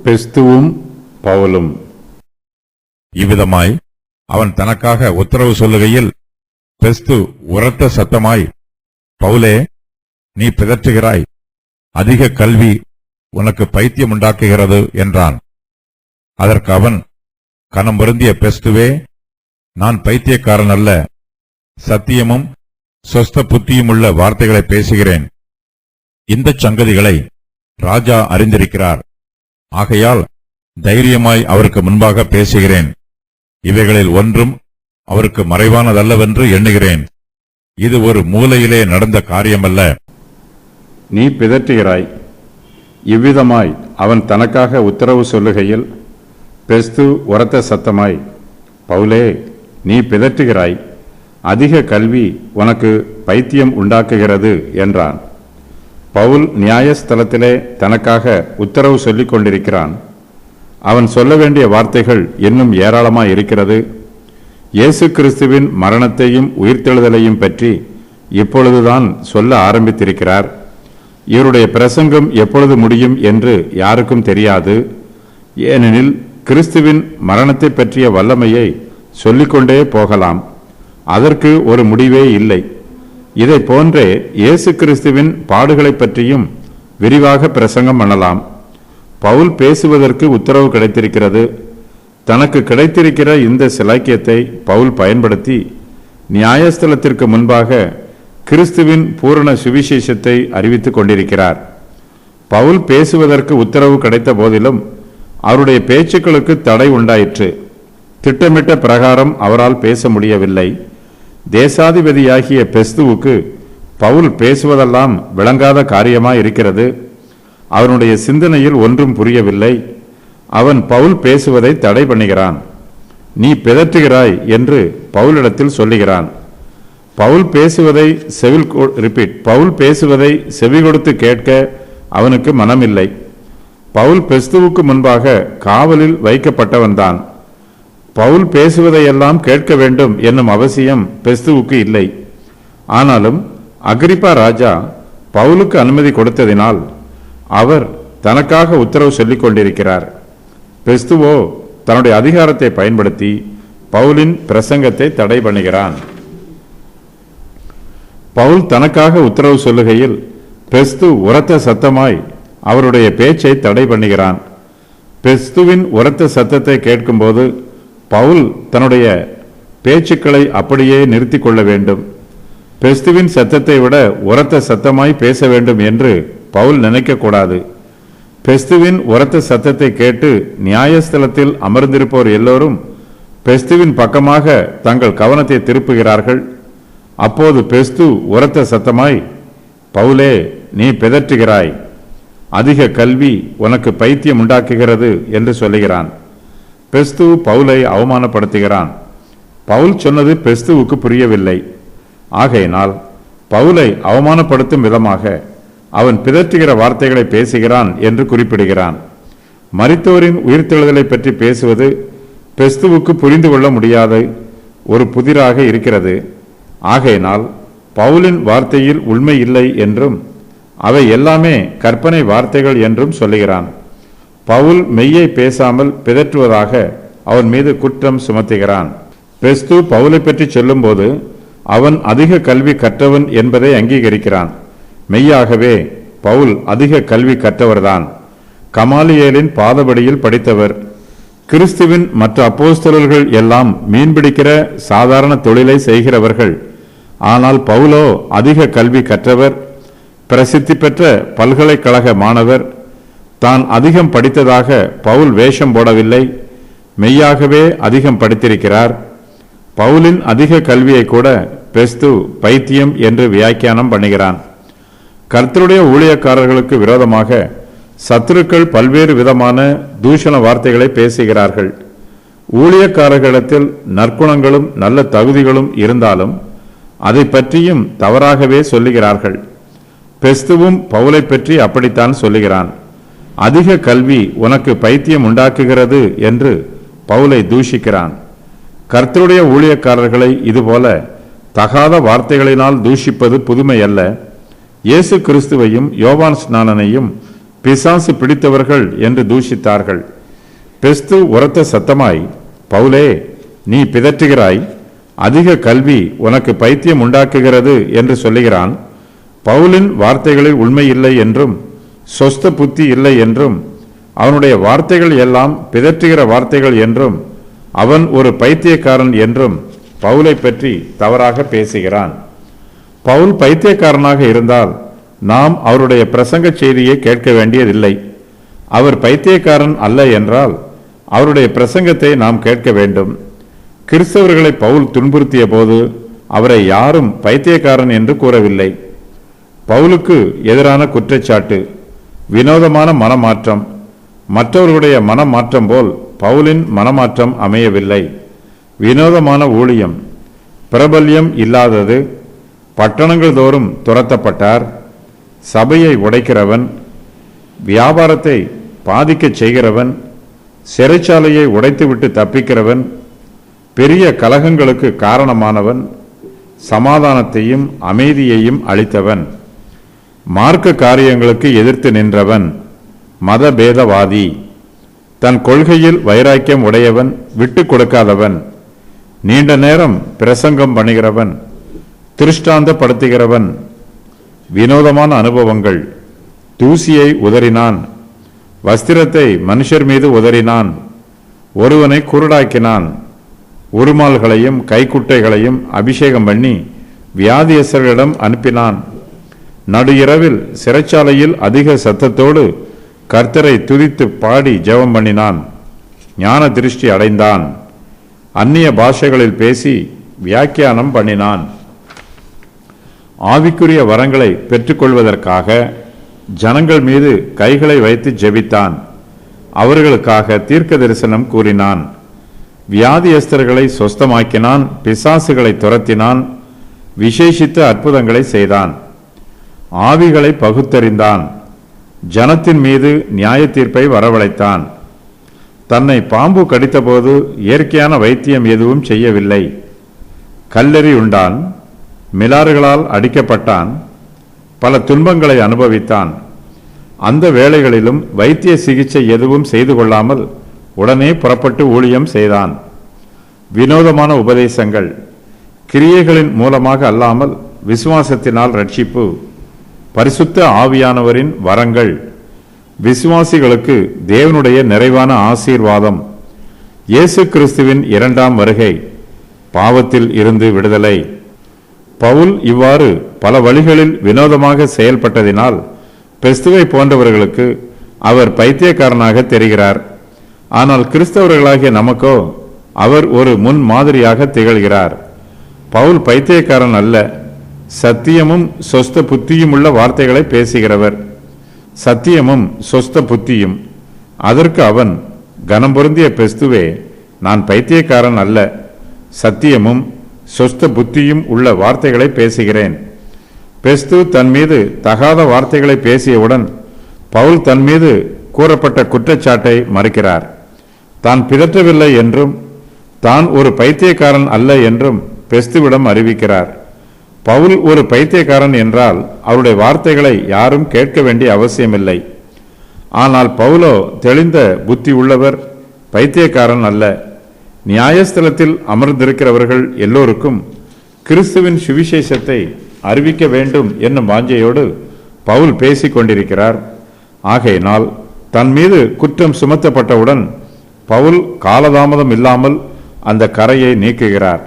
பெஸ்துவும் பவுலும். இவ்விதமாய் அவன் தனக்காக உத்தரவு சொல்லுகையில் பெஸ்து உரத்த சத்தமாய், பவுலே, நீ பிதற்றுகிறாய், அதிக கல்வி உனக்கு பைத்தியம் உண்டாக்குகிறது என்றான். அதற்கு அவன், கனம் பொருந்திய பெஸ்துவே, நான் பைத்தியக்காரன் அல்ல, சத்தியமும் சொஸ்த புத்தியுமுள்ள வார்த்தைகளை பேசுகிறேன். இந்த சங்கதிகளை ராஜா அறிந்திருக்கிறார். ஆகையால் தைரியமாய் அவருக்கு முன்பாக பேசுகிறேன். இவைகளில் ஒன்றும் அவருக்கு மறைவானதல்லவென்று எண்ணுகிறேன். இது ஒரு மூலையிலே நடந்த காரியமல்ல. நீ பிதற்றுகிறாய். இவ்விதமாய் அவன் தனக்காக உத்தரவு சொல்லுகையில் பெஸ்து உரத்த சத்தமாய், பவுலே, நீ பிதற்றுகிறாய், அதிக கல்வி உனக்கு பைத்தியம் உண்டாக்குகிறது என்றான். பவுல் நியாயஸ்தலத்திலே தனக்காக உத்தரவு சொல்லிக் கொண்டிருக்கிறான். அவன் சொல்ல வேண்டிய வார்த்தைகள் இன்னும் ஏராளமாய் இருக்கிறது. இயேசு கிறிஸ்துவின் மரணத்தையும் உயிர்த்தெழுதலையும் பற்றி இப்பொழுதுதான் சொல்ல ஆரம்பித்திருக்கிறார். இவருடைய பிரசங்கம் எப்பொழுது முடியும் என்று யாருக்கும் தெரியாது. ஏனெனில் கிறிஸ்துவின் மரணத்தை பற்றிய வல்லமையை சொல்லிக்கொண்டே போகலாம். அதற்கு ஒரு முடிவே இல்லை. இதை போன்றே இயேசு கிறிஸ்துவின் பாடுகளை பற்றியும் விரிவாக பிரசங்கம் பண்ணலாம். பவுல் பேசுவதற்கு உத்தரவு கிடைத்திருக்கிறது. தனக்கு கிடைத்திருக்கிற இந்த சிலாக்கியத்தை பவுல் பயன்படுத்தி நியாயஸ்தலத்திற்கு முன்பாக கிறிஸ்துவின் பூரண சுவிசேஷத்தை அறிவித்துக் கொண்டிருக்கிறார். பவுல் பேசுவதற்கு உத்தரவு கிடைத்த போதிலும் அவருடைய பேச்சுக்களுக்கு தடை உண்டாயிற்று. திட்டமிட்ட பிரகாரம் அவரால் பேச முடியவில்லை. தேசாதிபதியாகிய பெஸ்துவுக்கு பவுல் பேசுவதெல்லாம் விளங்காத காரியமாய் இருக்கிறது. அவனுடைய சிந்தனையில் ஒன்றும் புரியவில்லை. அவன் பவுல் பேசுவதை தடை பண்ணுகிறான். நீ பிதற்றுகிறாய் என்று பவுலிடத்தில் சொல்லுகிறான். பவுல் பேசுவதை செவி கொடுத்து கேட்க அவனுக்கு மனமில்லை. பவுல் பெஸ்துவுக்கு முன்பாக காவலில் வைக்கப்பட்டவன்தான். பவுல் பேசுவதையெல்லாம் கேட்க வேண்டும் என்னும் அவசியம் பெஸ்துவுக்கு இல்லை. ஆனாலும் அகிரிப்பா ராஜா பவுலுக்கு அனுமதி கொடுத்ததினால் அவர் தனக்காக உத்தரவு சொல்லிக் கொண்டிருக்கிறார். பெஸ்துவோ தன்னுடைய அதிகாரத்தை பயன்படுத்தி பவுலின் பிரசங்கத்தை தடை பண்ணுகிறான். பவுல் தனக்காக உத்தரவு சொல்லுகையில் பெஸ்து உரத்த சத்தமாய் அவருடைய பேச்சை தடை பண்ணுகிறான். பெஸ்துவின் உரத்த சத்தத்தை கேட்கும்போது பவுல் தன்னுடைய பேச்சுக்களை அப்படியே நிறுத்தி கொள்ள வேண்டும். பெஸ்துவின் சத்தத்தை விட உரத்த சத்தமாய் பேச வேண்டும் என்று பவுல் நினைக்கக்கூடாது. பெஸ்துவின் உரத்த சத்தத்தை கேட்டு நியாயஸ்தலத்தில் அமர்ந்திருப்போர் எல்லோரும் பெஸ்துவின் பக்கமாக தங்கள் கவனத்தை திருப்புகிறார்கள். அப்போது பெஸ்து உரத்த சத்தமாய், பவுலே, நீ பிதற்றுகிறாய், அதிக கல்வி உனக்கு பைத்தியம் உண்டாக்குகிறது என்று சொல்லுகிறான். பெஸ்து பவுலை அவமானப்படுத்துகிறான். பவுல் சொன்னது பெஸ்துவுக்கு புரியவில்லை. ஆகையினால் பவுலை அவமானப்படுத்தும் விதமாக அவன் பிதற்றுகிற வார்த்தைகளை பேசுகிறான் என்று குறிப்பிடுகிறான். மரித்தோரின் உயிர்த்தெழுதலை பற்றி பேசுவது பெஸ்துவுக்கு புரிந்து கொள்ள முடியாத ஒரு புதிராக இருக்கிறது. ஆகையினால் பவுலின் வார்த்தையில் உண்மை இல்லை என்றும் அவை எல்லாமே கற்பனை வார்த்தைகள் என்றும் சொல்லுகிறான். பவுல் மெய்யை பேசாமல் பிதற்றுவதாக அவன் மீது குற்றம் சுமத்துகிறான். பெஸ்து பவுலை பற்றி சொல்லும்போது அவன் அதிக கல்வி கற்றவன் என்பதை அங்கீகரிக்கிறான். மெய்யாகவே பவுல் அதிக கல்வி கற்றவர்தான். கமாலியேலின் பாதபடியில் படித்தவர். கிறிஸ்துவின் மற்ற அப்போஸ்தலர்கள் எல்லாம் மீன்பிடிக்கிற சாதாரண தொழிலை செய்கிறவர்கள். ஆனால் பவுலோ அதிக கல்வி கற்றவர், பிரசித்தி பெற்ற பல்கலைக்கழக மாணவர். தான் அதிகம் படித்ததாக பவுல் வேஷம் போடவில்லை. மெய்யாகவே அதிகம் படித்திருக்கிறார். பவுலின் அதிக கல்வியை கூட பெஸ்து பைத்தியம் என்று வியாக்கியானம் பண்ணுகிறான். கர்த்தருடைய ஊழியக்காரர்களுக்கு விரோதமாக சத்துருக்கள் பல்வேறு விதமான தூஷண வார்த்தைகளை பேசுகிறார்கள். ஊழியக்காரர்களிடத்தில் நற்குணங்களும் நல்ல தகுதிகளும் இருந்தாலும் அதை பற்றியும் தவறாகவே சொல்லுகிறார்கள். பெஸ்துவும் பவுலை பற்றி அப்படித்தான் சொல்லுகிறான். அதிக கல்வி உனக்கு பைத்தியம் உண்டாக்குகிறது என்று பவுலை தூஷிக்கிறான். கர்த்தருடைய ஊழியக்காரர்களை இதுபோல தகாத வார்த்தைகளினால் தூஷிப்பது புதுமை அல்ல. இயேசு கிறிஸ்துவையும் யோவான் ஸ்நானனையும் பிசாசு பிடித்தவர்கள் என்று தூஷித்தார்கள். பெஸ்து உரத்த சத்தமாய், பவுலே, நீ பிதற்றுகிறாய், அதிக கல்வி உனக்கு பைத்தியம் உண்டாக்குகிறது என்று சொல்லுகிறான். பவுலின் வார்த்தைகளில் உண்மை இல்லை என்றும் சொஸ்த புத்தி இல்லை என்றும் அவனுடைய வார்த்தைகள் எல்லாம் பிதற்றுகிற வார்த்தைகள் என்றும் அவன் ஒரு பைத்தியக்காரன் என்றும் பவுலை பற்றி தவறாக பேசுகிறான். பவுல் பைத்தியக்காரனாக இருந்தால் நாம் அவருடைய பிரசங்க செய்தியை கேட்க வேண்டியதில்லை. அவர் பைத்தியக்காரன் அல்ல என்றால் அவருடைய பிரசங்கத்தை நாம் கேட்க வேண்டும். கிறிஸ்தவர்களை பவுல் துன்புறுத்திய போது அவரை யாரும் பைத்தியக்காரன் என்று கூறவில்லை. பவுலுக்கு எதிரான குற்றச்சாட்டு வினோதமான மனமாற்றம். மற்றவர்களுடைய மனமாற்றம் போல் பவுலின் மனமாற்றம் அமையவில்லை. வினோதமான ஊழியம், பிரபல்யம் இல்லாதது, பட்டணங்கள் தோறும் துரத்தப்பட்டார், சபையை உடைக்கிறவன், வியாபாரத்தை பாதிக்கச் செய்கிறவன், சிறைச்சாலையை உடைத்துவிட்டு தப்பிக்கிறவன், பெரிய கலகங்களுக்கு காரணமானவன், சமாதானத்தையும் அமைதியையும் அளித்தவன், மார்க்க காரியங்களுக்கு எதிர்த்து நின்றவன், மதபேதவாதி, தன் கொள்கையில் வைராக்கியம் உடையவன், விட்டு கொடுக்காதவன், நீண்ட நேரம் பிரசங்கம் பண்ணுகிறவன், திருஷ்டாந்தப்படுத்துகிறவன். வினோதமான அனுபவங்கள். தூசியை உதறினான், வஸ்திரத்தை மனுஷர் மீது உதறினான், ஒருவனை குருடாக்கினான், உருமால்களையும் கைக்குட்டைகளையும் அபிஷேகம் பண்ணி வியாதியஸ்தர்களிடம் அனுப்பினான். நடு இரவில் சிறைச்சாலையில் அதிக சத்தத்தோடு கர்த்தரை துதித்து பாடி ஜெபம் பண்ணினான். ஞான திருஷ்டி அடைந்தான். அந்நிய பாஷைகளில் பேசி வியாக்கியானம் பண்ணினான். ஆவிக்குரிய வரங்களை பெற்றுக்கொள்வதற்காக ஜனங்கள் மீது கைகளை வைத்து ஜெபித்தான். அவர்களுக்காக தீர்க்க தரிசனம் கூறினான். வியாதியஸ்தர்களை சொஸ்தமாக்கினான், பிசாசுகளை துரத்தினான், விசேஷித்த அற்புதங்களை செய்தான். ஆவிகளை பகுத்தறிந்தான், ஜனத்தின் மீது நியாய தீர்ப்பை வரவழைத்தான். தன்னை பாம்பு கடித்தபோது இயற்கையான வைத்தியம் எதுவும் செய்யவில்லை. கல்லெறி உண்டான், மிலாறுகளால் அடிக்கப்பட்டான், பல துன்பங்களை அனுபவித்தான். அந்த வேளைகளிலும் வைத்திய சிகிச்சை எதுவும் செய்து கொள்ளாமல் உடனே புறப்பட்டு ஊழியம் செய்தான். வினோதமான உபதேசங்கள். கிரியைகளின் மூலமாக அல்லாமல் விசுவாசத்தினால் ரட்சிப்பு. பரிசுத்த ஆவியானவரின் வரங்கள். விசுவாசிகளுக்கு தேவனுடைய நிறைவான ஆசீர்வாதம். இயேசு கிறிஸ்துவின் இரண்டாம் வருகை. பாவத்தில் இருந்து விடுதலை. பவுல் இவ்வாறு பல வழிகளில் வினோதமாக செயல்பட்டதினால் பெஸ்துவை போன்றவர்களுக்கு அவர் பைத்தியக்காரனாக தெரிகிறார். ஆனால் கிறிஸ்தவர்களாகிய நமக்கோ அவர் ஒரு முன் மாதிரியாக திகழ்கிறார். பவுல் பைத்தியக்காரன் அல்ல, சத்தியமும் சொஸ்த புத்தியும் உள்ள வார்த்தைகளை பேசுகிறவர். சத்தியமும் சொஸ்த புத்தியும். அதற்கு அவன், கனம் பொருந்திய பெஸ்துவே, நான் பைத்தியக்காரன் அல்ல, சத்தியமும் சொஸ்த புத்தியும் உள்ள வார்த்தைகளை பேசுகிறேன். பெஸ்து தன் மீது தகாத வார்த்தைகளை பேசியவுடன் பவுல் தன் மீது கூறப்பட்ட குற்றச்சாட்டை மறுக்கிறார். தான் பிதற்றவில்லை என்றும் தான் ஒரு பைத்தியக்காரன் அல்ல என்றும் பெஸ்துவிடம் அறிவிக்கிறார். பவுல் ஒரு பைத்தியக்காரன் என்றால் அவருடைய வார்த்தைகளை யாரும் கேட்க வேண்டிய அவசியமில்லை. ஆனால் பவுலோ தெளிந்த புத்தி உள்ளவர், பைத்தியக்காரன் அல்ல. நியாயஸ்தலத்தில் அமர்ந்திருக்கிறவர்கள் எல்லோருக்கும் கிறிஸ்துவின் சுவிசேஷத்தை அறிவிக்க வேண்டும் என்னும் வாஞ்சையோடு பவுல் பேசிக் கொண்டிருக்கிறார். ஆகையினால் தன் மீது குற்றம் சுமத்தப்பட்டவுடன் பவுல் காலதாமதம் இல்லாமல் அந்த கரையை நீக்குகிறார்.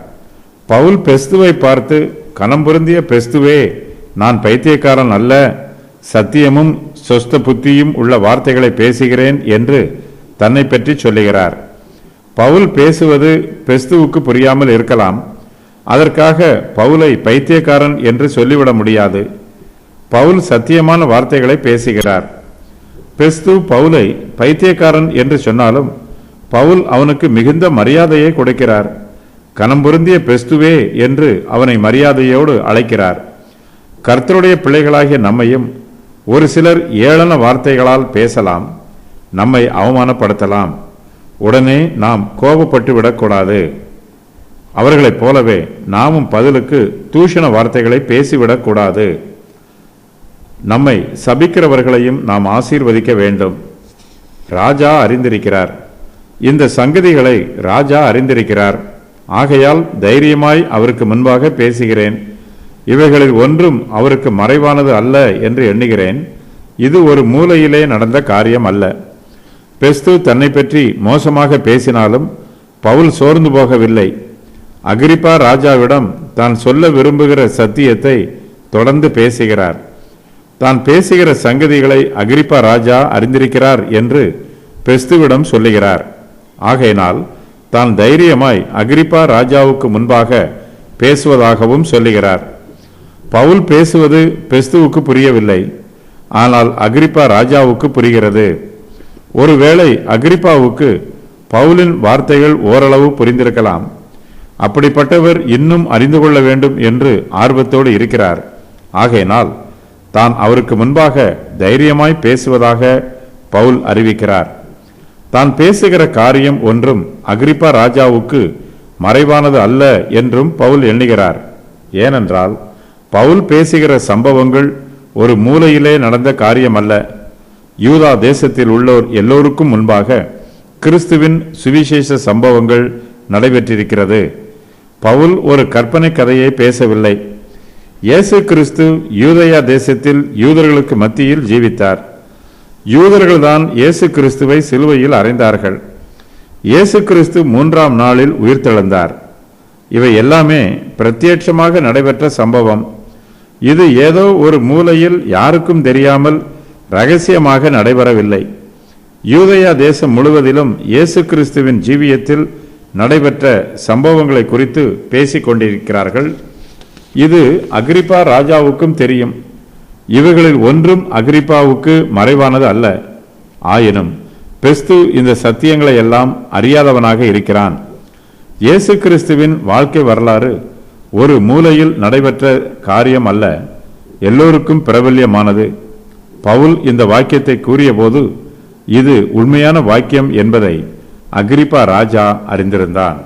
பவுல் பெஸ்துவை பார்த்து, கனம் பொருந்திய பெஸ்துவே, நான் பைத்தியக்காரன் அல்ல, சத்தியமும் சொஸ்த புத்தியும் உள்ள வார்த்தைகளை பேசுகிறேன் என்று தன்னை பற்றி சொல்லுகிறார். பவுல் பேசுவது பெஸ்துவுக்கு புரியாமல் இருக்கலாம். அதற்காக பவுலை பைத்தியக்காரன் என்று சொல்லிவிட முடியாது. பவுல் சத்தியமான வார்த்தைகளை பேசுகிறார். பெஸ்து பவுலை பைத்தியக்காரன் என்று சொன்னாலும் பவுல் அவனுக்கு மிகுந்த மரியாதையை கொடுக்கிறார். கனம் பொருந்திய பெஸ்துவே என்று அவனை மரியாதையோடு அழைக்கிறார். கர்த்தருடைய பிள்ளைகளாகிய நம்மையும் ஒரு சிலர் ஏளன வார்த்தைகளால் பேசலாம், நம்மை அவமானப்படுத்தலாம். உடனே நாம் கோபப்பட்டு விடக்கூடாது. அவர்களைப் போலவே நாமும் பதிலுக்கு தூஷண வார்த்தைகளை பேசிவிடக்கூடாது. நம்மை சபிக்கிறவர்களையும் நாம் ஆசீர்வதிக்க வேண்டும். ராஜா அறிந்திருக்கிறார். இந்த சங்கதிகளை ராஜா அறிந்திருக்கிறார். ஆகையால் தைரியமாய் அவருக்கு முன்பாக பேசுகிறேன். இவைகளில் ஒன்றும் அவருக்கு மறைவானது அல்ல என்று எண்ணுகிறேன். இது ஒரு மூலையிலே நடந்த காரியம் அல்ல. பெஸ்து தன்னை பற்றி மோசமாக பேசினாலும் பவுல் சோர்ந்து போகவில்லை. அகிரிப்பா ராஜாவிடம் தான் சொல்ல விரும்புகிற சத்தியத்தை தொடர்ந்து பேசுகிறார். தான் பேசுகிற சங்கதிகளை அகிரிப்பா ராஜா அறிந்திருக்கிறார் என்று பெஸ்துவிடம் சொல்லுகிறார். ஆகையினால் தான் தைரியமாய் அகிரிப்பா ராஜாவுக்கு முன்பாக பேசுவதாகவும் சொல்லுகிறார். பவுல் பேசுவது பெஸ்துவுக்கு புரியவில்லை. ஆனால் அகிரிப்பா ராஜாவுக்கு புரிகிறது. ஒருவேளை அகிரிப்பாவுக்கு பவுலின் வார்த்தைகள் ஓரளவு புரிந்திருக்கலாம். அப்படிப்பட்டவர் இன்னும் அறிந்து கொள்ள வேண்டும் என்று ஆர்வத்தோடு இருக்கிறார். ஆகையினால் தான் அவருக்கு முன்பாக தைரியமாய் பேசுவதாக பவுல் அறிவிக்கிறார். தான் பேசுகிற காரியம் ஒன்றும் அகிரிப்பா ராஜாவுக்கு மறைவானது அல்ல என்றும் பவுல் எண்ணுகிறார். ஏனென்றால் பவுல் பேசுகிற சம்பவங்கள் ஒரு மூலையிலே நடந்த காரியம் அல்ல. யூதா தேசத்தில் உள்ளோர் எல்லோருக்கும் முன்பாக கிறிஸ்துவின் சுவிசேஷ சம்பவங்கள் நடைபெற்றிருக்கிறது. பவுல் ஒரு கற்பனை கதையை பேசவில்லை. இயேசு கிறிஸ்து யூதேயா தேசத்தில் யூதர்களுக்கு மத்தியில் ஜீவித்தார். யூதர்கள்தான் இயேசு கிறிஸ்துவை சிலுவையில் அறைந்தார்கள். இயேசு கிறிஸ்து 3ஆம் நாளில் உயிர்த்தெழுந்தார். இவை எல்லாமே பிரத்யட்சமாக நடைபெற்ற சம்பவம். இது ஏதோ ஒரு மூலையில் யாருக்கும் தெரியாமல் ரகசியமாக நடைபெறவில்லை. யூதேயா தேசம் முழுவதிலும் இயேசு கிறிஸ்துவின் ஜீவியத்தில் நடைபெற்ற சம்பவங்களை குறித்து பேசிக் கொண்டிருக்கிறார்கள். இது அகிரிப்பா ராஜாவுக்கும் தெரியும். இவைகளில் ஒன்றும் அகிரிப்பாவுக்கு மறைவானது அல்ல. ஆயினும் பெஸ்து இந்த சத்தியங்களை எல்லாம் அறியாதவனாக இருக்கிறான். இயேசு கிறிஸ்துவின் வாழ்க்கை வரலாறு ஒரு மூலையில் நடைபெற்ற காரியம் அல்ல, எல்லோருக்கும் பிரபல்யமானது. பவுல் இந்த வாக்கியத்தை கூறிய போது இது உண்மையான வாக்கியம் என்பதை அகிரிப்பா ராஜா அறிந்திருந்தான்.